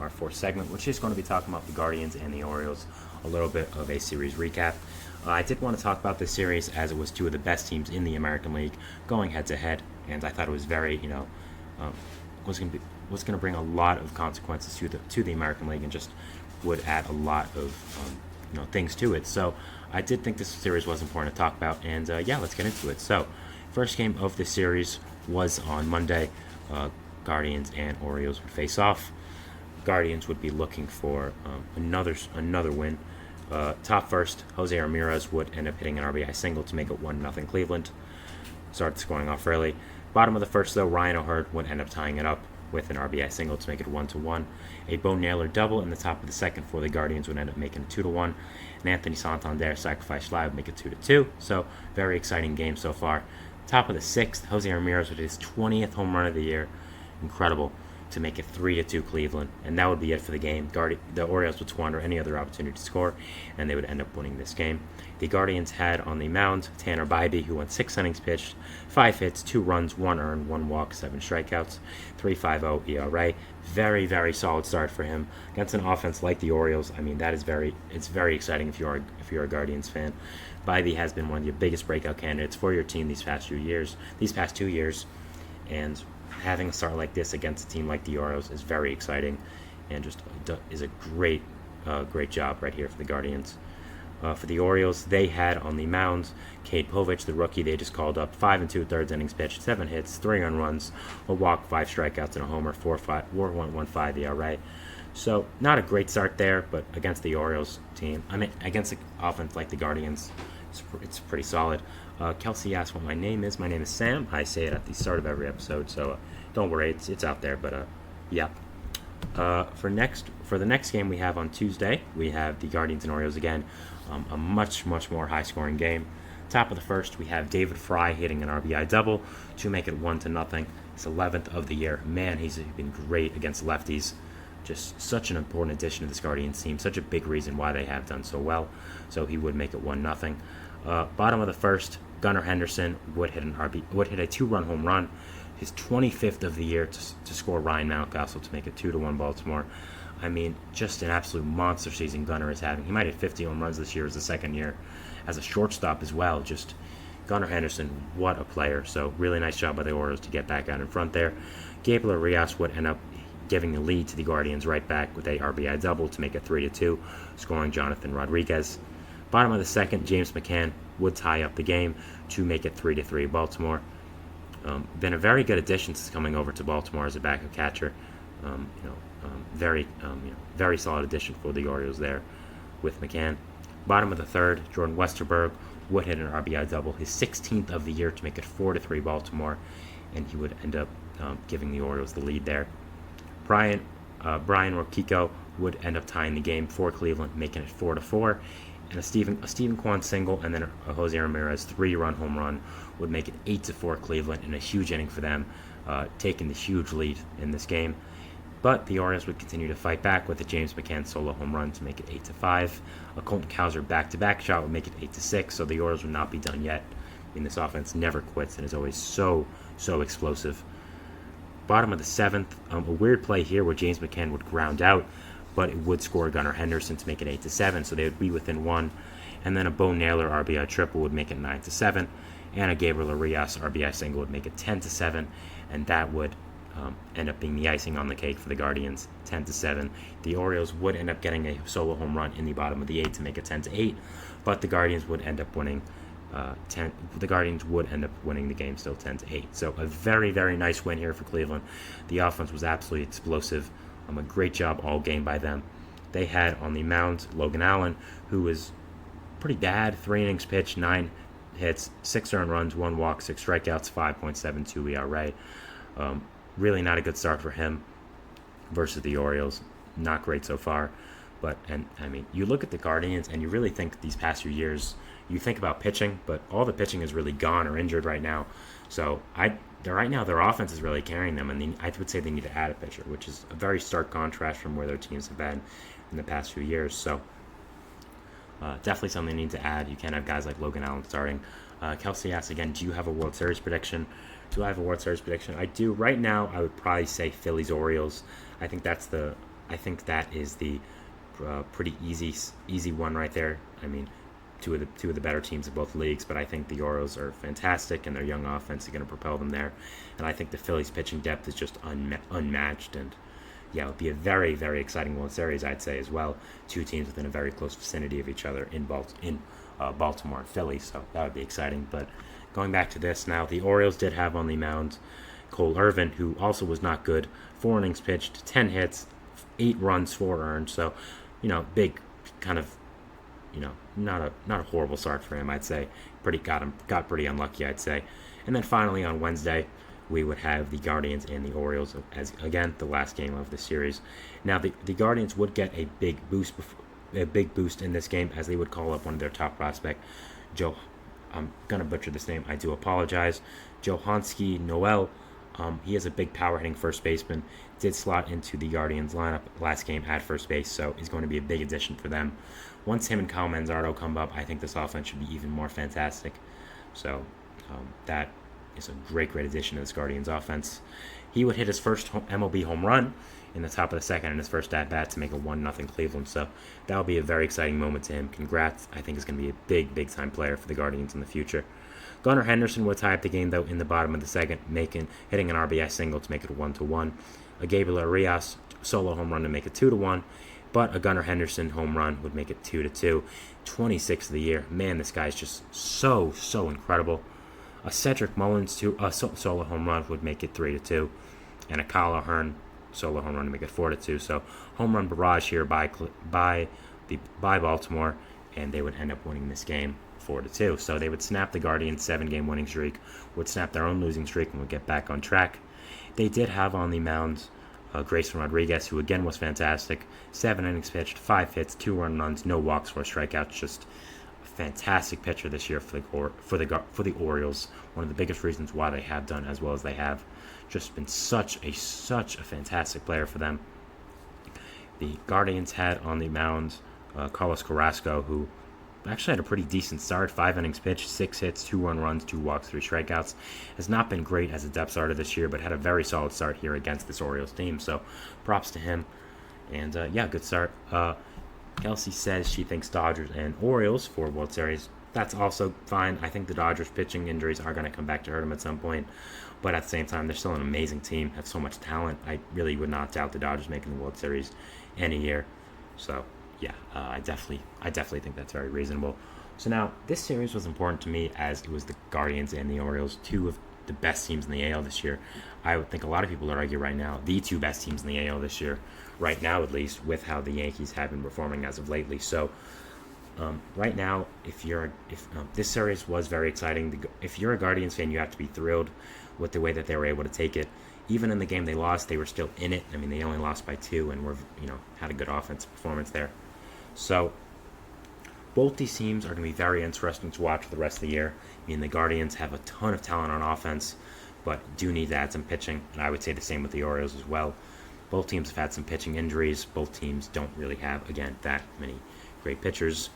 our fourth segment, which is going to be talking about the Guardians and the Orioles, a little bit of a series recap. I did want to talk about this series as it was two of the best teams in the American League going head to head, and I thought it was very, was going to bring a lot of consequences to the American League and just would add a lot of things to it. So I did think this series was important to talk about, and let's get into it. So first game of the series was on Monday. Guardians and Orioles would face off. Guardians would be looking for another win. Top first, Jose Ramirez would end up hitting an RBI single to make it 1-0 Cleveland. Started scoring off early. Bottom of the first, though, Ryan O'Hearn would end up tying it up with an RBI single to make it 1-1. A Bo Naylor double in the top of the second for the Guardians would end up making it 2-1. And Anthony Santander sacrifice fly would make it 2-2. So very exciting game so far. Top of the sixth, Jose Ramirez with his 20th home run of the year. Incredible, to make it 3-2 Cleveland, and that would be it for the game. The Orioles would squander any other opportunity to score, and they would end up winning this game. The Guardians had on the mound Tanner Bybee, who went 6 innings pitched, 5 hits, 2 runs, 1 earned, 1 walk, 7 strikeouts, 3.50 ERA. Very, very solid start for him against an offense like the Orioles. I mean, it's very exciting if you're a Guardians fan. Bybee has been one of your biggest breakout candidates for your team these past 2 years, and having a start like this against a team like the Orioles is very exciting, and just is a great job right here for the Guardians. For the Orioles, they had on the mound Cade Povich, the rookie they just called up, 5 2/3 innings pitched, 7 hits, 3 earned runs, a walk, 5 strikeouts, and a homer, 4.15 ERA. So not a great start there, but against the Orioles team, against an offense like the Guardians, it's pretty solid. Kelsey asked what my name is. My name is Sam. I say it at the start of every episode, so don't worry, it's out there. But yeah. For the next game we have on Tuesday, we have the Guardians and Orioles again. A much more high-scoring game. Top of the first, we have David Fry hitting an RBI double to make it 1-0. His 11th of the year. Man, he's been great against lefties. Just such an important addition to this Guardians team. Such a big reason why they have done so well. So he would make it 1-0. Bottom of the first, Gunnar Henderson would hit a 2-run home run, his 25th of the year to score Ryan Mountcastle to make it 2-1 Baltimore. I mean, just an absolute monster season Gunnar is having. He might hit 50 home runs this year as the second year, as a shortstop as well. Just Gunnar Henderson, what a player. So really nice job by the Orioles to get back out in front there. Gabriel Arias would end up giving the lead to the Guardians right back with a RBI double to make it 3-2, scoring Jonathan Rodriguez. Bottom of the second, James McCann would tie up the game to make it 3-3 Baltimore. Been a very good addition since coming over to Baltimore as a backup catcher. Very solid addition for the Orioles there with McCann. Bottom of the third, Jordan Westerberg would hit an RBI double, his 16th of the year to make it 4-3 Baltimore, and he would end up giving the Orioles the lead there. Brian Roquico would end up tying the game for Cleveland, making it 4-4. And a Stephen Kwan single, and then a Jose Ramirez 3-run home run would make it 8-4 Cleveland in a huge inning for them, taking the huge lead in this game. But the Orioles would continue to fight back with a James McCann solo home run to make it 8-5. A Colton Cowser back-to-back shot would make it 8-6, so the Orioles would not be done yet. I mean, this offense never quits and is always so explosive. Bottom of the seventh, a weird play here where James McCann would ground out, but it would score Gunnar Henderson to make it 8-7, so they would be within 1. And then a Bo Naylor RBI triple would make it 9-7, and a Gabriel Arias RBI single would make it 10-7, and that would end up being the icing on the cake for the Guardians, 10-7. The Orioles would end up getting a solo home run in the bottom of the 8 to make it 10-8, but the Guardians would end up winning. The Guardians would end up winning the game still 10-8. So a very nice win here for Cleveland. The offense was absolutely explosive. A great job all game by them. They had on the mound Logan Allen, who was pretty bad. 3 innings pitched, 9 hits, 6 earned runs, 1 walk, 6 strikeouts, 5.72 ERA. Really not a good start for him versus the Orioles. Not great so far. But you look at the Guardians and you really think these past few years, you think about pitching, but all the pitching is really gone or injured right now. So right now their offense is really carrying them, and I would say they need to add a pitcher, which is a very stark contrast from where their teams have been in the past few years. So definitely something they need to add. You can't have guys like Logan Allen starting. Kelsey asks again, do you have a World Series prediction? Do I have a World Series prediction? I do. Right now, I would probably say Phillies-Orioles. I think that's the I think that is the pretty easy one right there. I mean, two of the better teams of both leagues, but I think the Orioles are fantastic, and their young offense is going to propel them there. And I think the Phillies' pitching depth is just unmatched, and yeah, it would be a very, very exciting World Series, I'd say, as well. Two teams within a very close vicinity of each other in Baltimore and Philly, so that would be exciting. But going back to this now, the Orioles did have on the mound Cole Irvin, who also was not good. 4 innings pitched, 10 hits, 8 runs, 4 earned. So, big kind of, not a horrible start for him, I'd say. Got pretty unlucky, I'd say. And then finally on Wednesday, we would have the Guardians and the Orioles as, again, the last game of the series. Now, the Guardians would get a big boost in this game, as they would call up one of their top prospect, Joe. I'm gonna butcher this name. I do apologize. Johanski Noel. He is a big power hitting first baseman. Did slot into the Guardians lineup last game at first base, so he's going to be a big addition for them. Once him and Kyle Manzardo come up, I think this offense should be even more fantastic. So that is a great addition to this Guardians offense. He would hit his first MLB home run in the top of the second in his first at-bat to make a 1-0 Cleveland. So that will be a very exciting moment to him. Congrats. I think he's going to be a big-time player for the Guardians in the future. Gunnar Henderson would tie up the game, though, in the bottom of the second, hitting an RBI single to make it a 1-1. A Gabriel Arias solo home run to make it 2-1. But a Gunnar Henderson home run would make it 2-2. 26th of the year. Man, this guy's just so incredible. A Cedric Mullins solo home run would make it 3-2. And a Kyle Ahern solo home run to make it 4-2. So home run barrage here by Baltimore, and they would end up winning this game 4-2. So they would snap the Guardians' 7-game winning streak, would snap their own losing streak, and would get back on track. They did have on the mound Grayson Rodriguez, who again was fantastic. 7 innings pitched, 5 hits, 2 earned runs, no walks, 4 strikeouts. Just a fantastic pitcher this year for the Orioles. One of the biggest reasons why they have done as well as they have. Just been such a fantastic player for them. The Guardians had on the mound Carlos Carrasco, who actually had a pretty decent start. 5 innings pitched, 6 hits, 2 earned runs, 2 walks, 3 strikeouts. Has not been great as a depth starter this year, but had a very solid start here against this Orioles team. So props to him. And good start. Kelsey says she thinks Dodgers and Orioles for World Series. That's also fine. I think the Dodgers pitching injuries are going to come back to hurt them at some point. But at the same time, they're still an amazing team, have so much talent. I really would not doubt the Dodgers making the World Series any year. So I definitely think that's very reasonable. So now, this series was important to me as it was the Guardians and the Orioles, two of the best teams in the AL this year. I would think a lot of people would argue right now, the 2 best teams in the AL this year, right now at least, with how the Yankees have been performing as of lately. So right now, if this series was very exciting, if you're a Guardians fan, you have to be thrilled with the way that they were able to take it. Even in the game they lost, they were still in it. I mean, they only lost by 2 and had a good offensive performance there. So both these teams are going to be very interesting to watch for the rest of the year. I mean, the Guardians have a ton of talent on offense, but do need to add some pitching, and I would say the same with the Orioles as well. Both teams have had some pitching injuries. Both teams don't really have, again, that many great pitchers.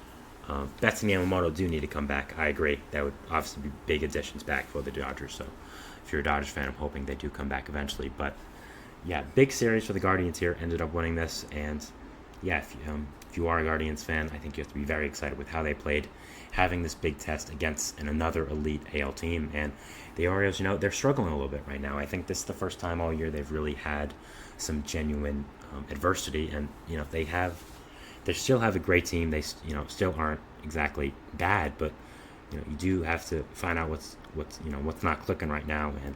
Betts and Yamamoto do need to come back. I agree. That would obviously be big additions back for the Dodgers. So if you're a Dodgers fan, I'm hoping they do come back eventually. But big series for the Guardians here. Ended up winning this, and if you are a Guardians fan, I think you have to be very excited with how they played, having this big test against another elite AL team. And the Orioles, they're struggling a little bit right now. I think this is the first time all year they've really had some genuine adversity, and they still have a great team. They still aren't exactly bad, but you do have to find out what's not clicking right now, and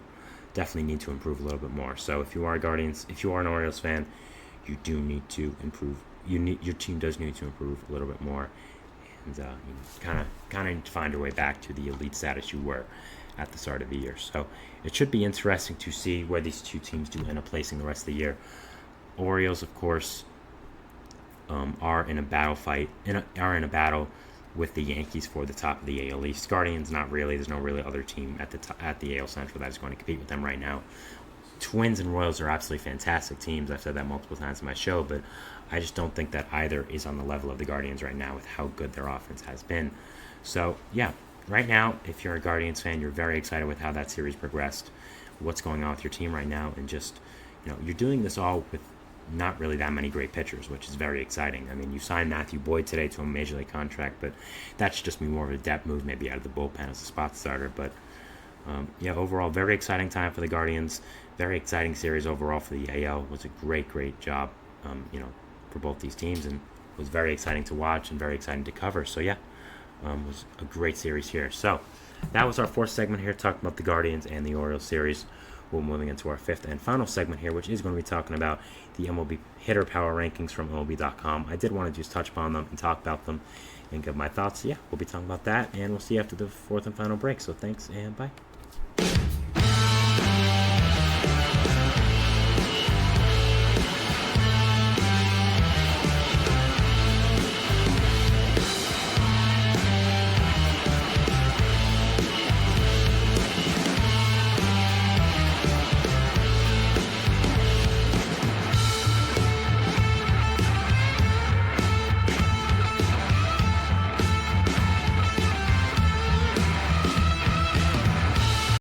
definitely need to improve a little bit more. So if you are an Orioles fan, you do need to improve. Your team does need to improve a little bit more, and you kind of need to find your way back to the elite status you were at the start of the year. So it should be interesting to see where these two teams do end up placing the rest of the year. Orioles, of course, are in a battle with the Yankees for the top of the AL East. Guardians, not really. There's no really other team at the AL Central that is going to compete with them right now. Twins and Royals are absolutely fantastic teams. I've said that multiple times in my show, but I just don't think that either is on the level of the Guardians right now with how good their offense has been. So, right now, if you're a Guardians fan, you're very excited with how that series progressed, what's going on with your team right now, and just, you're doing this all with not really that many great pitchers, which is very exciting. I mean, you signed Matthew Boyd today to a major league contract, but that should just be more of a depth move, maybe out of the bullpen as a spot starter. But overall, very exciting time for the Guardians. Very exciting series overall for the AL. It was a great job, for both these teams, and was very exciting to watch and very exciting to cover. So it was a great series here. So that was our fourth segment here, talking about the Guardians and the Orioles series. We're moving into our fifth and final segment here, which is going to be talking about the MLB hitter power rankings from MLB.com. I did want to just touch upon them and talk about them and give my thoughts. We'll be talking about that, and we'll see you after the fourth and final break. So thanks, and bye.